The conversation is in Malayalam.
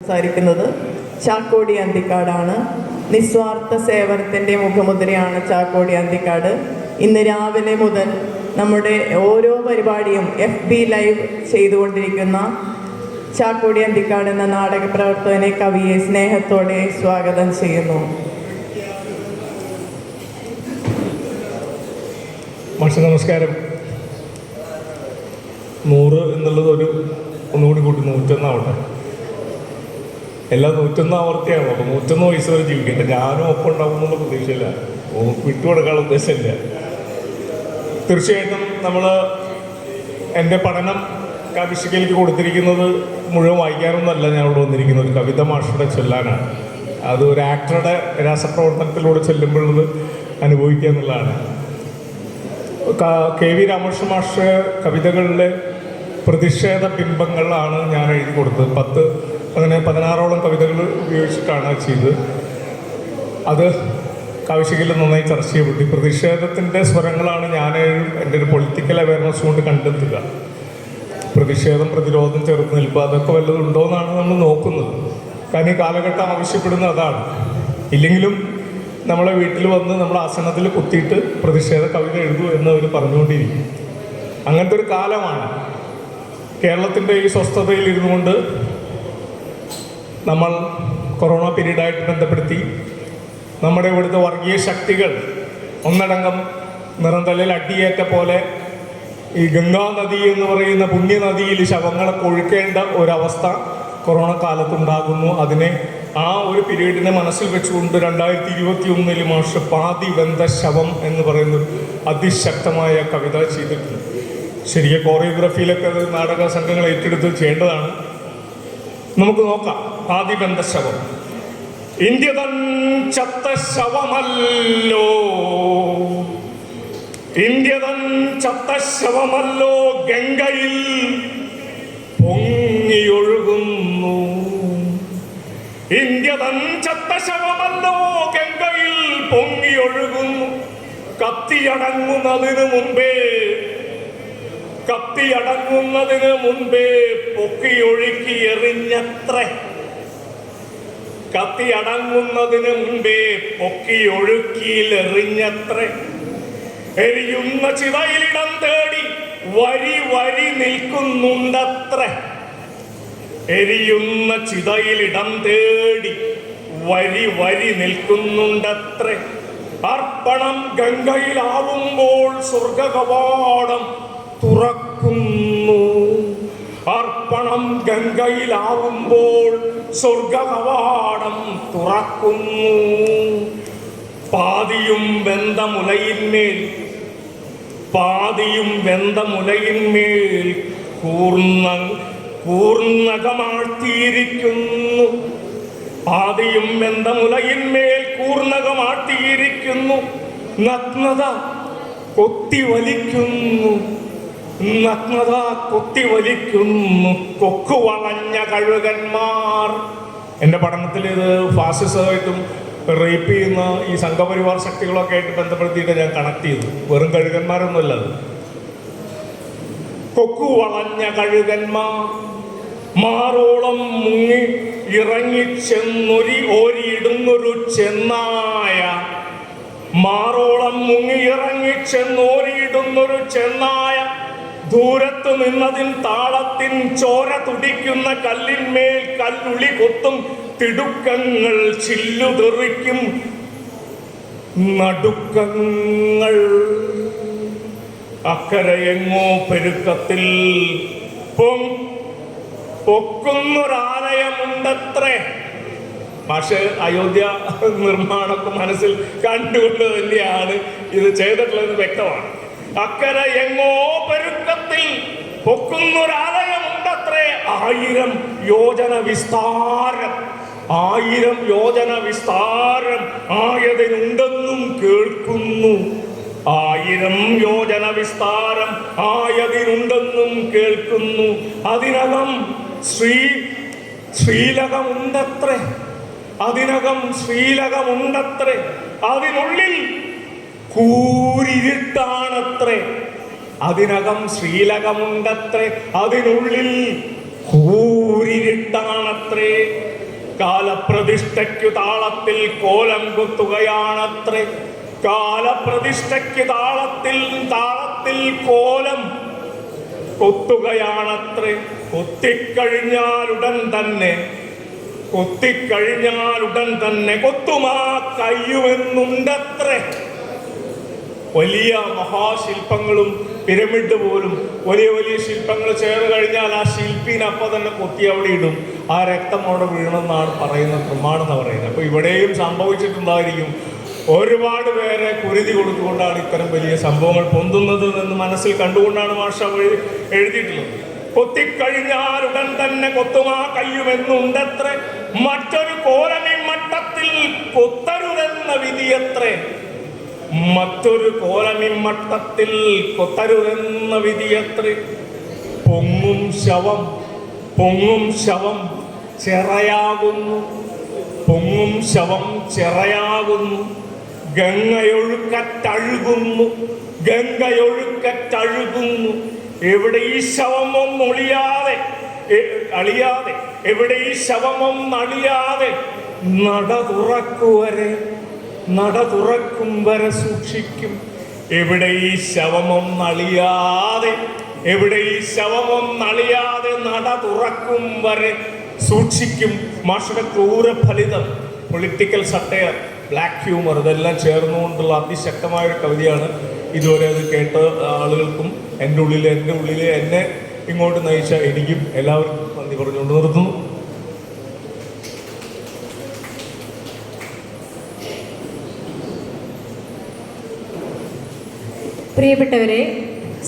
സംസാരിക്കുന്നത് ചാക്കോടി അന്തിക്കാടാണ്. നിസ്വാർത്ഥ സേവനത്തിൻ്റെ മുഖമുദ്രയാണ് ചാക്കോടി അന്തിക്കാട്. ഇന്ന് രാവിലെ മുതൽ നമ്മുടെ ഓരോ പരിപാടിയും FB ലൈവ് ചെയ്തുകൊണ്ടിരിക്കുന്ന ചാക്കോടി അന്തിക്കാട് എന്ന നാടക പ്രവർത്തകനെ കവിയെ സ്നേഹത്തോടെ സ്വാഗതം ചെയ്യുന്നു. നമസ്കാരം. 100 എന്നുള്ളത് ഒന്നുകൂടി കൂട്ടി 101 ആവട്ടെ. എല്ലാം 101 ആവർത്തിയാണോ? അപ്പോൾ 101 വയസ്സ് വരെ ജീവിക്കട്ടെ. ഞാനും ഒപ്പം ഉണ്ടാവും എന്നുള്ള പ്രതീക്ഷയില്ല, വിട്ടുകൊടുക്കാനുള്ള ഉദ്ദേശമില്ല. തീർച്ചയായിട്ടും എൻ്റെ പഠനം കവിശികയിലേക്ക് കൊടുത്തിരിക്കുന്നത് മുഴുവൻ വായിക്കാനൊന്നുമല്ല. ഞാൻ ഇവിടെ വന്നിരിക്കുന്നത് ഒരു കവിത മാഷയുടെ ചൊല്ലാനാണ്. അത് ഒരു ആക്ടറുടെ രാസപ്രവർത്തനത്തിലൂടെ ചൊല്ലുമ്പോഴത് അനുഭവിക്കുക എന്നുള്ളതാണ്. KV രാമകൃഷ്ണ മാഷ് കവിതകളിലെ പ്രതിഷേധ ബിംബങ്ങളാണ് ഞാൻ എഴുതി കൊടുത്തത്. 16ഓളം കവിതകൾ ഉപയോഗിച്ചിട്ടാണ് ചെയ്തത്. അത് കവിശികയിൽ നന്നായി ചർച്ച ചെയ്യപ്പെട്ടു. പ്രതിഷേധത്തിൻ്റെ സ്വരങ്ങളാണ് ഞാൻ എൻ്റെ ഒരു പൊളിറ്റിക്കൽ അവയർനെസ് കൊണ്ട് കണ്ടെത്തുക. പ്രതിഷേധം, പ്രതിരോധം, ചെറുത്തുനിൽപ്പ്, അതൊക്കെ വല്ലതും ഉണ്ടോ എന്നാണ് നമ്മൾ നോക്കുന്നത്. കാരണം ഈ കാലഘട്ടം ആവശ്യപ്പെടുന്നത് അതാണ്. ഇല്ലെങ്കിലും നമ്മളെ വീട്ടിൽ വന്ന് നമ്മൾ ആസനത്തിൽ കുത്തിയിട്ട് പ്രതിഷേധ കവിത എഴുതൂ എന്ന് അവർ പറഞ്ഞുകൊണ്ടിരിക്കും. അങ്ങനത്തെ ഒരു കാലമാണ്. കേരളത്തിൻ്റെ ഈ സ്വസ്ഥതയിൽ ഇരുന്നു കൊണ്ട് നമ്മൾ കൊറോണ പീരീഡായിട്ട് ബന്ധപ്പെടുത്തി നമ്മുടെ ഇവിടുത്തെ വർഗീയ ശക്തികൾ ഒന്നടങ്കം നിറന്തലയിൽ അടിയേറ്റ പോലെ ഈ ഗംഗാ നദി എന്ന് പറയുന്ന പുണ്യനദിയിൽ ശവങ്ങളെ കൊഴുക്കേണ്ട ഒരവസ്ഥ കൊറോണ കാലത്തുണ്ടാകുന്നു. അതിനെ ആ ഒരു പീരീഡിനെ മനസ്സിൽ വെച്ചുകൊണ്ട് 2021 മാഷ് പാതി വെന്ത ശവം എന്ന് പറയുന്ന അതിശക്തമായ കവിത ചെയ്തിട്ടുണ്ട്. ശരിക്കും കോറിയോഗ്രാഫിയിലൊക്കെ അത് നാടക സംഘങ്ങൾ ഏറ്റെടുത്ത് ചെയ്യേണ്ടതാണ്. നമുക്ക് നോക്കാം. പാതി വെന്ത ശവം. ഇന്ത്യ തൻ ചത്ത ശവമല്ലോ, ഇന്ത്യ തൻ ചത്ത ശവമല്ലോ ഗംഗയിൽ പൊങ്ങിയൊഴുകുന്നു. ഇന്ത്യ തൻ ചത്ത ശവമല്ലോ ഗംഗയിൽ പൊങ്ങിയൊഴുകുന്നു. കത്തിയടങ്ങുന്നതിന് മുൻപേ പൊക്കിയൊഴുക്കി എറിഞ്ഞത്ര. കത്തിയടങ്ങുന്നതിന് മുൻപേ പൊക്കിയൊഴുക്കിയിലെറിഞ്ഞത്ര. എരിയുന്ന ചിതയിലിടം തേടി വരി വരി നിൽക്കുന്നുണ്ടത്ര. എരിയുന്ന ചിതയിലിടം തേടി വരി വരി നിൽക്കുന്നുണ്ടത്ര. അർപ്പണം ഗംഗയിലാവുമ്പോൾ സ്വർഗകവാടം തുറക്കുന്നു. അർപ്പണം ഗംഗയിലാവുമ്പോൾ സ്വർഗകവാടം തുറക്കുന്നു. പാതിയും വെന്ത മുലയിന്മേൽ കൂർണകമാഴ്ത്തിയിരിക്കുന്നു. പാതിയും വെന്ത മുലയിന്മേൽ കൂർണകമാഴ്ത്തിയിരിക്കുന്നു. നഗ്നത കൊത്തിവലിക്കുന്നു കൊക്കു വളഞ്ഞ കഴുകന്മാർ. എൻ്റെ പഠനത്തിൽ ഇത് ഫാസിസമായിട്ടും റേപ്പ് ചെയ്യുന്ന ഈ സംഘപരിവാർ ശക്തികളൊക്കെ ആയിട്ട് ബന്ധപ്പെടുത്തിയിട്ട് ഞാൻ കണക്ട് ചെയ്തു. വെറും കഴുകന്മാരൊന്നുമല്ല അത്. കൊക്കു വളഞ്ഞ കഴുകന്മാർ മാറോളം മുങ്ങി ഓരിയിടുന്നൊരു ചെന്നായ. മാറോളം മുങ്ങി ഓരിയിടുന്നൊരു ചെന്നായ. ദൂരത്തു നിന്നതിൻ താളത്തിൻ ചോര തുടിക്കുന്ന കല്ലിന്മേൽ കല്ലുളി കൊത്തും. തിടുക്കങ്ങൾ ചില്ലുതെറിക്കും നടുക്കങ്ങൾ. അക്കരയെങ്ങോ പെരുക്കത്തിൽ പൊക്കുന്നൊരാലയമുണ്ടത്രേ. പക്ഷേ അയോധ്യ നിർമ്മാണമൊക്കെ മനസ്സിൽ കണ്ടുകൊണ്ട് തന്നെയാണ് ഇത് ചെയ്തിട്ടുള്ളത് വ്യക്തമാണ്. അക്കര എങ്ങോ പെരുക്കത്തിൽ പൊക്കുന്നൊരാലയമുണ്ടത്രേ. 1000 യോജന വിസ്താരം, 1000 യോജന വിസ്താരം ആയതിനുണ്ടെന്നും കേൾക്കുന്നു. 1000 യോജന വിസ്താരം ആയതിനുണ്ടെന്നും കേൾക്കുന്നു. അതിനകം ശ്രീലകമുണ്ടത്രേ. അതിനുള്ളിൽ കൂരിരുട്ടാണത്രേ. അതിനകം ശ്രീലകമുണ്ടത്രേ. അതിനുള്ളിൽ കൂരിരുട്ടാണത്രേ, കാലപ്രതിഷ്ഠയ്ക്കു താളത്തിൽ കോലം കൊത്തുകയാണത്രേ, കാലപ്രതിഷ്ഠയ്ക്ക് താളത്തിൽ കോലം കൊത്തുകയാണത്രേ. കൊത്തിക്കഴിഞ്ഞാലുടൻ തന്നെ കൊത്തുമാ കയ്യുമെന്നുണ്ടത്രേ. വലിയ മഹാശില്പങ്ങളും പിരമിഡ് പോലും വലിയ വലിയ ശില്പങ്ങൾ ചേർന്ന് കഴിഞ്ഞാൽ ആ ശില്പിനെ അപ്പം തന്നെ കൊത്തി അവിടെ ഇടും, ആ രക്തം അവിടെ വീണെന്നാണ് പറയുന്നത്, പ്രമാണം എന്ന് പറയുന്നത്. അപ്പോൾ ഇവിടെയും സംഭവിച്ചിട്ടുണ്ടായിരിക്കും. ഒരുപാട് പേരെ കുരുതി കൊടുത്തുകൊണ്ടാണ് ഇത്തരം വലിയ സംഭവങ്ങൾ പൊന്തുന്നത് എന്ന് മനസ്സിൽ കണ്ടുകൊണ്ടാണ് മാഷ എഴുതിയിട്ടുള്ളത്. കൊത്തിക്കഴിഞ്ഞാലുടൻ തന്നെ കൊത്തുമാ കയ്യുമെന്നുണ്ടത്രേ, മറ്റൊരു കോലമി മട്ടത്തിൽ കൊത്തരുതെന്ന വിധിയത്രേ, മറ്റൊരു കോലമിമ്മട്ടത്തിൽ കൊത്തരുതെന്ന വിധിയത്രേ. പൊങ്ങും ശവം ചിറയാകുന്നു, പൊങ്ങും ശവം ചിറയാകുന്നു, ഗംഗയൊഴുക്കറ്റഴുകുന്നു. എവിടെ ഈ ശവമൊന്നൊളിയാതെ എവിടെ ഈ ശവമൊന്നളിയാതെ നട തുറക്കും വരെ സൂക്ഷിക്കും. എവിടെ ഈ ശവമൊന്നളിയാതെ നട തുറക്കും വരെ സൂക്ഷിക്കും. മാഷയുടെ ക്രൂരഫലിതം, പൊളിറ്റിക്കൽ സട്ടയർ, ബ്ലാക്ക് ഹ്യൂമർ, ഇതെല്ലാം ചേർന്നുകൊണ്ടുള്ള അതിശക്തമായൊരു കവിതയാണ്. ഇതുവരെ അത് കേട്ട ആളുകൾക്കും എൻ്റെ ഉള്ളിൽ എന്നെ ഇങ്ങോട്ട് നയിച്ച എനിക്കും എല്ലാവർക്കും നന്ദി പറഞ്ഞുകൊണ്ട് നിർത്തുന്നു. പ്രിയപ്പെട്ടവരെ,